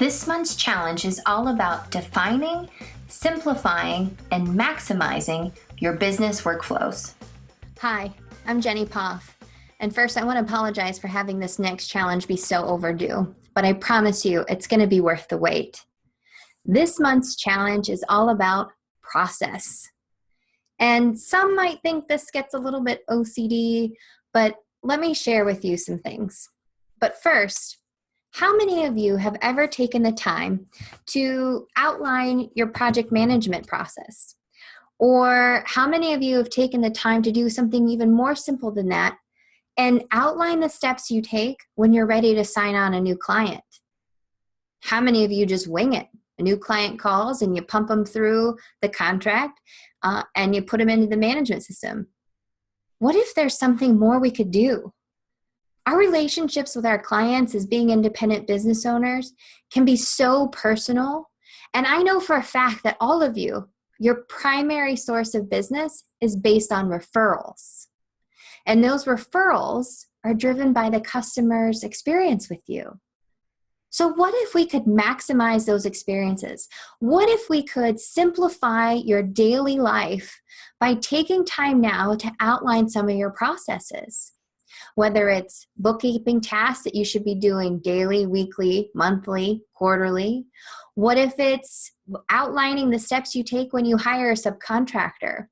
This month's challenge is all about defining, simplifying, and maximizing your business workflows. Hi, I'm Jenny Poff. And first, I want to apologize for having this next challenge be so overdue, but I promise you it's going to be worth the wait. This month's challenge is all about process. And some might think this gets a little bit OCD, but let me share with you some things. But first, how many of you have ever taken the time to outline your project management process? Or how many of you have taken the time to do something even more simple than that and outline the steps you take when you're ready to sign on a new client? How many of you just wing it? A new client calls and you pump them through the contract and you put them into the management system. What if there's something more we could do? Our relationships with our clients as being independent business owners can be so personal. And I know for a fact that all of you, your primary source of business is based on referrals. And those referrals are driven by the customer's experience with you. So what if we could maximize those experiences? What if we could simplify your daily life by taking time now to outline some of your processes? Whether it's bookkeeping tasks that you should be doing daily, weekly, monthly, quarterly. What if it's outlining the steps you take when you hire a subcontractor?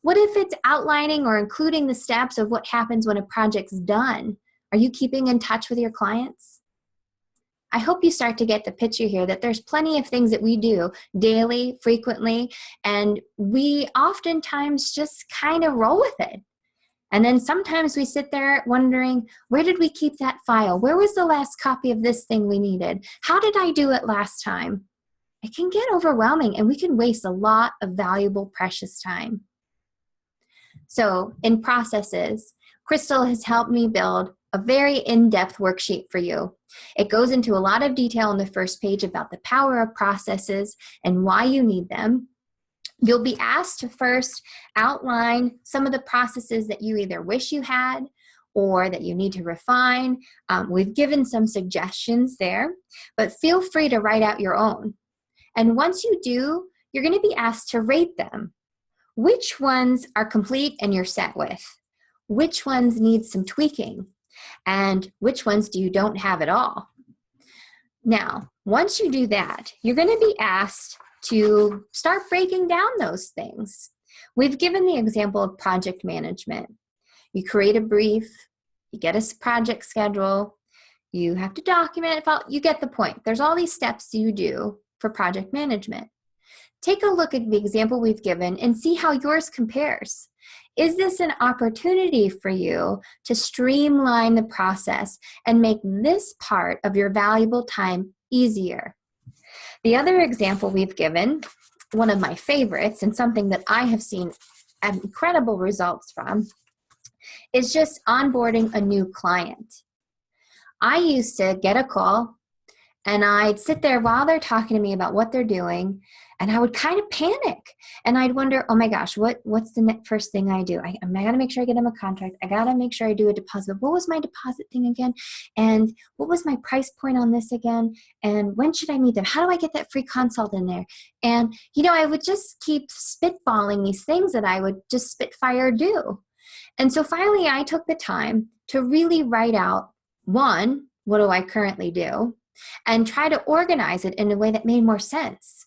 What if it's outlining or including the steps of what happens when a project's done? Are you keeping in touch with your clients? I hope you start to get the picture here that there's plenty of things that we do daily, frequently, and we oftentimes just kind of roll with it. And then sometimes we sit there wondering, where did we keep that file? Where was the last copy of this thing we needed? How did I do it last time? It can get overwhelming and we can waste a lot of valuable, precious time. So in processes, Crystal has helped me build a very in-depth worksheet for you. It goes into a lot of detail on the first page about the power of processes and why you need them. You'll be asked to first outline some of the processes that you either wish you had or that you need to refine. We've given some suggestions there, but feel free to write out your own. And once you do, you're going to be asked to rate them. Which ones are complete and you're set with? Which ones need some tweaking? And which ones do you don't have at all? Now, once you do that, you're going to be asked to start breaking down those things. We've given the example of project management. You create a brief, you get a project schedule, you have to document, you get the point. There's all these steps you do for project management. Take a look at the example we've given and see how yours compares. Is this an opportunity for you to streamline the process and make this part of your valuable time easier? The other example we've given, one of my favorites and something that I have seen incredible results from, is just onboarding a new client. I used to get a call and I'd sit there while they're talking to me about what they're doing and I would kind of panic and I'd wonder, oh my gosh, what's the first thing I do? I got to make sure I get them a contract. I got to make sure I do a deposit. What was my deposit thing again? And what was my price point on this again? And when should I meet them? How do I get that free consult in there? And, I would just keep spitballing these things that I would just spitfire do. And so finally I took the time to really write out, one, what do I currently do? And try to organize it in a way that made more sense.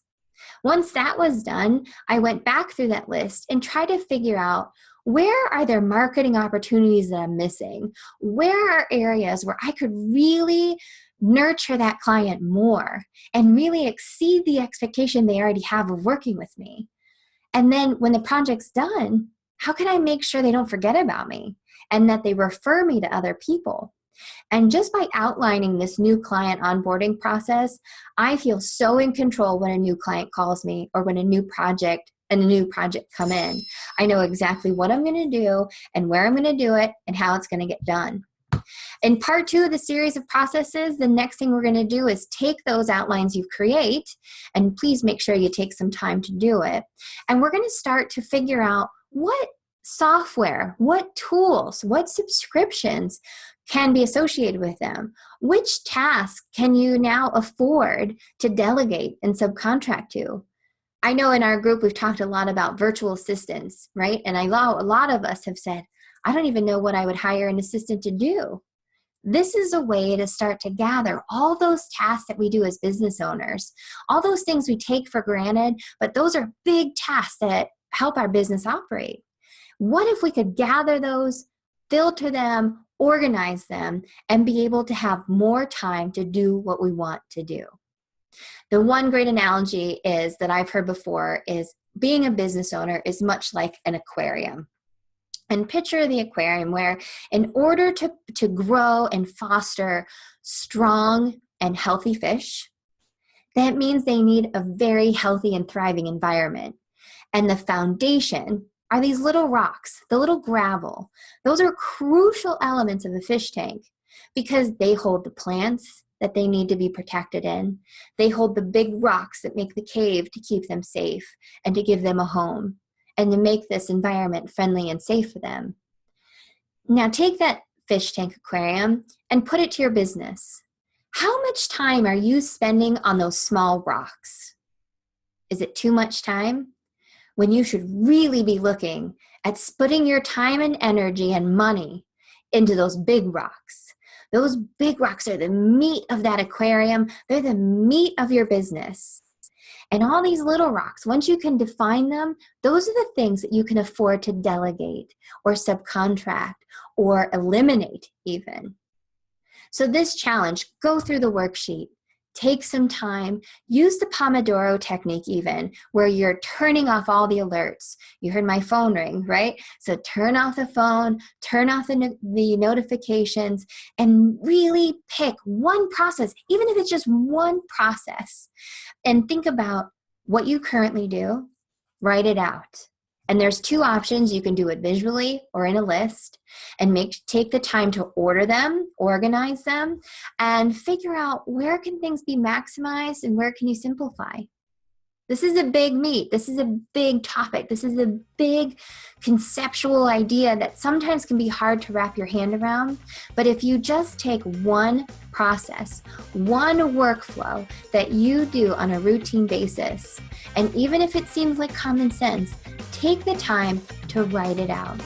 Once that was done, I went back through that list and tried to figure out where are there marketing opportunities that I'm missing? Where are areas where I could really nurture that client more and really exceed the expectation they already have of working with me? And then when the project's done, how can I make sure they don't forget about me and that they refer me to other people? And just by outlining this new client onboarding process, I feel so in control when a new client calls me or when a new project come in. I know exactly what I'm going to do and where I'm going to do it and how it's going to get done. In part 2 of the series of processes, the next thing we're going to do is take those outlines you create, and please make sure you take some time to do it. And we're going to start to figure out what software, what tools, what subscriptions can be associated with them? Which tasks can you now afford to delegate and subcontract to? I know in our group, we've talked a lot about virtual assistants, right? And I know a lot of us have said, I don't even know what I would hire an assistant to do. This is a way to start to gather all those tasks that we do as business owners, all those things we take for granted, but those are big tasks that help our business operate. What if we could gather those, filter them, organize them, and be able to have more time to do what we want to do? The one great analogy is that I've heard before is being a business owner is much like an aquarium. And picture the aquarium where in order to grow and foster strong and healthy fish, that means they need a very healthy and thriving environment. And the foundation are these little rocks, the little gravel. Those are crucial elements of a fish tank because they hold the plants that they need to be protected in. They hold the big rocks that make the cave to keep them safe and to give them a home and to make this environment friendly and safe for them. Now take that fish tank aquarium and put it to your business. How much time are you spending on those small rocks? Is it too much time? When you should really be looking at putting your time and energy and money into those big rocks. Those big rocks are the meat of that aquarium. They're the meat of your business. And all these little rocks, once you can define them, those are the things that you can afford to delegate or subcontract or eliminate even. So this challenge, go through the worksheet. Take some time, use the Pomodoro technique even, where you're turning off all the alerts. You heard my phone ring, right? So turn off the phone, turn off the notifications, and really pick one process, even if it's just one process. And think about what you currently do, write it out. And there's two options. You can do it visually or in a list and take the time to order them, organize them, and figure out where can things be maximized and where can you simplify. This is a big meat. This is a big topic. This is a big conceptual idea that sometimes can be hard to wrap your hand around. But if you just take one process, one workflow that you do on a routine basis, and even if it seems like common sense, take the time to write it out.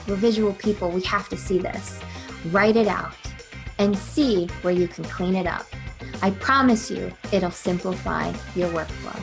We're visual people. We have to see this. Write it out and see where you can clean it up. I promise you, it'll simplify your workflow.